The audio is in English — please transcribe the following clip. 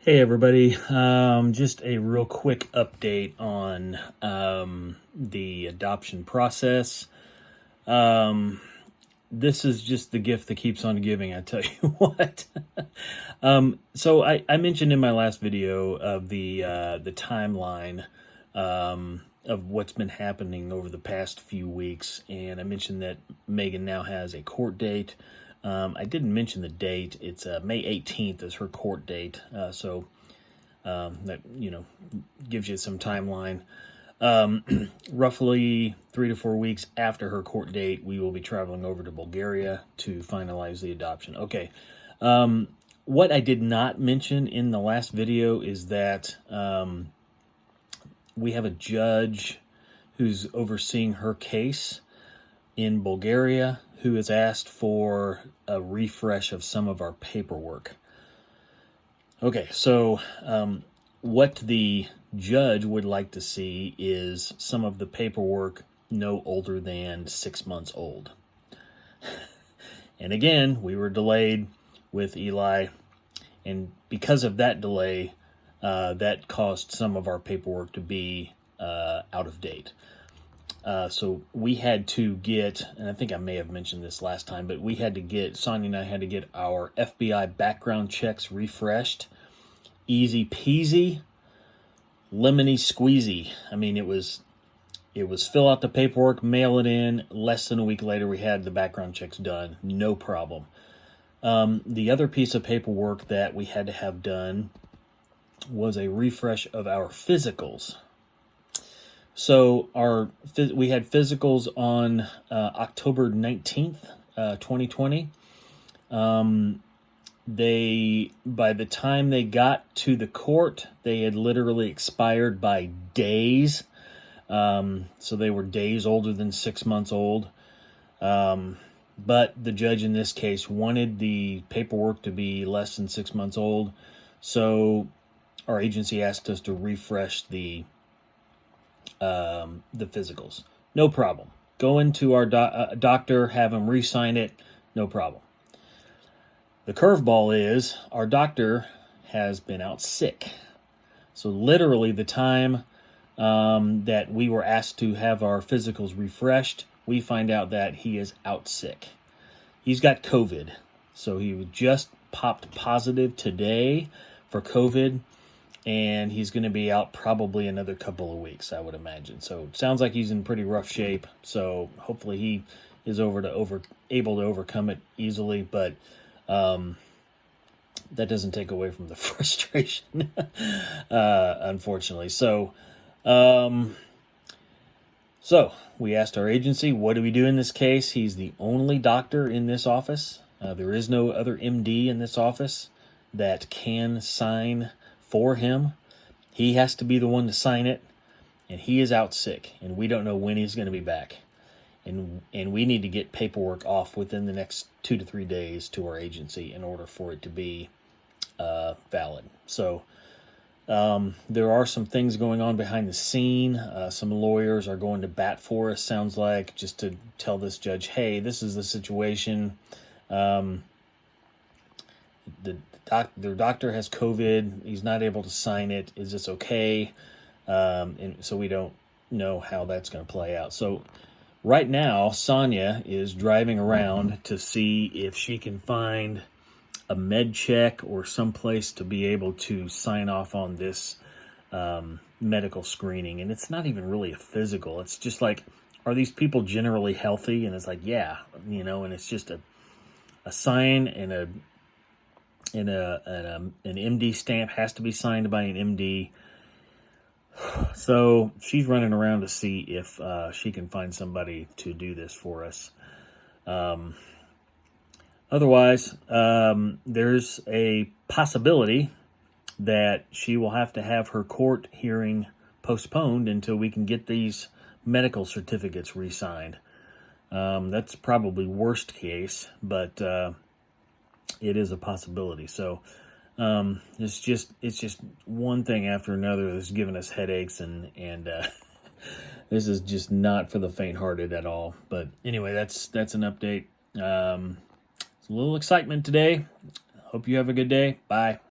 Hey everybody, just a real quick update on the adoption process. Um, this is just the gift that keeps on giving, I tell you what. So I mentioned in my last video of the timeline of what's been happening over the past few weeks, and I mentioned that Megan now has a court date. I didn't mention the date. It's May 18th is her court date. So that, gives you some timeline. Roughly 3 to 4 weeks after her court date, we will be traveling over to Bulgaria to finalize the adoption. Okay. What I did not mention in the last video is that we have a judge who's overseeing her case in Bulgaria who has asked for a refresh of some of our paperwork. Okay, so what the judge would like to see is some of the paperwork no older than 6 months old. And again, we were delayed with Eli, and because of that delay, that caused some of our paperwork to be out of date. So we had to get, and I think I may have mentioned this last time, but Sonia and I had to get our FBI background checks refreshed. Easy peasy, lemony squeezy. I mean, it was fill out the paperwork, mail it in. Less than a week later, we had the background checks done. No problem. The other piece of paperwork that we had to have done was a refresh of our physicals. So we had physicals on October 19th, 2020. By the time they got to the court, they had literally expired by days. So they were days older than 6 months old. But the judge in this case wanted the paperwork to be less than 6 months old. So our agency asked us to refresh the physicals. No problem. Go into our doctor, have him re-sign it. No problem. The curveball is our doctor has been out sick. So literally the time that we were asked to have our physicals refreshed, we find out that he is out sick. He's got COVID. So he just popped positive today for COVID, and he's going to be out probably another couple of weeks, I would imagine. So it sounds like he's in pretty rough shape. So hopefully he is able to overcome it easily, but that doesn't take away from the frustration, unfortunately. So we asked our agency, what do we do in this case? He's the only doctor in this office. There is no other MD in this office that can sign for him. He has to be the one to sign it, and he is out sick, and we don't know when he's going to be back. And we need to get paperwork off within the next 2 to 3 days to our agency in order for it to be valid. So there are some things going on behind the scene. Some lawyers are going to bat for us, sounds like, just to tell this judge, hey, this is the situation. Their doctor has COVID. He's not able to sign it. Is this okay? And so we don't know how that's going to play out. So right now, Sonia is driving around to see if she can find a med check or someplace to be able to sign off on this medical screening. And it's not even really a physical. It's just like, are these people generally healthy? And it's like, yeah, and it's just a sign and an MD stamp has to be signed by an MD. So she's running around to see if she can find somebody to do this for us. Otherwise, there's a possibility that she will have to have her court hearing postponed until we can get these medical certificates re-signed. That's probably worst case, but it is a possibility. So it's just one thing after another that's giving us headaches, and this is just not for the faint-hearted at all. But anyway, that's an update. It's a little excitement today. Hope you have a good day. Bye.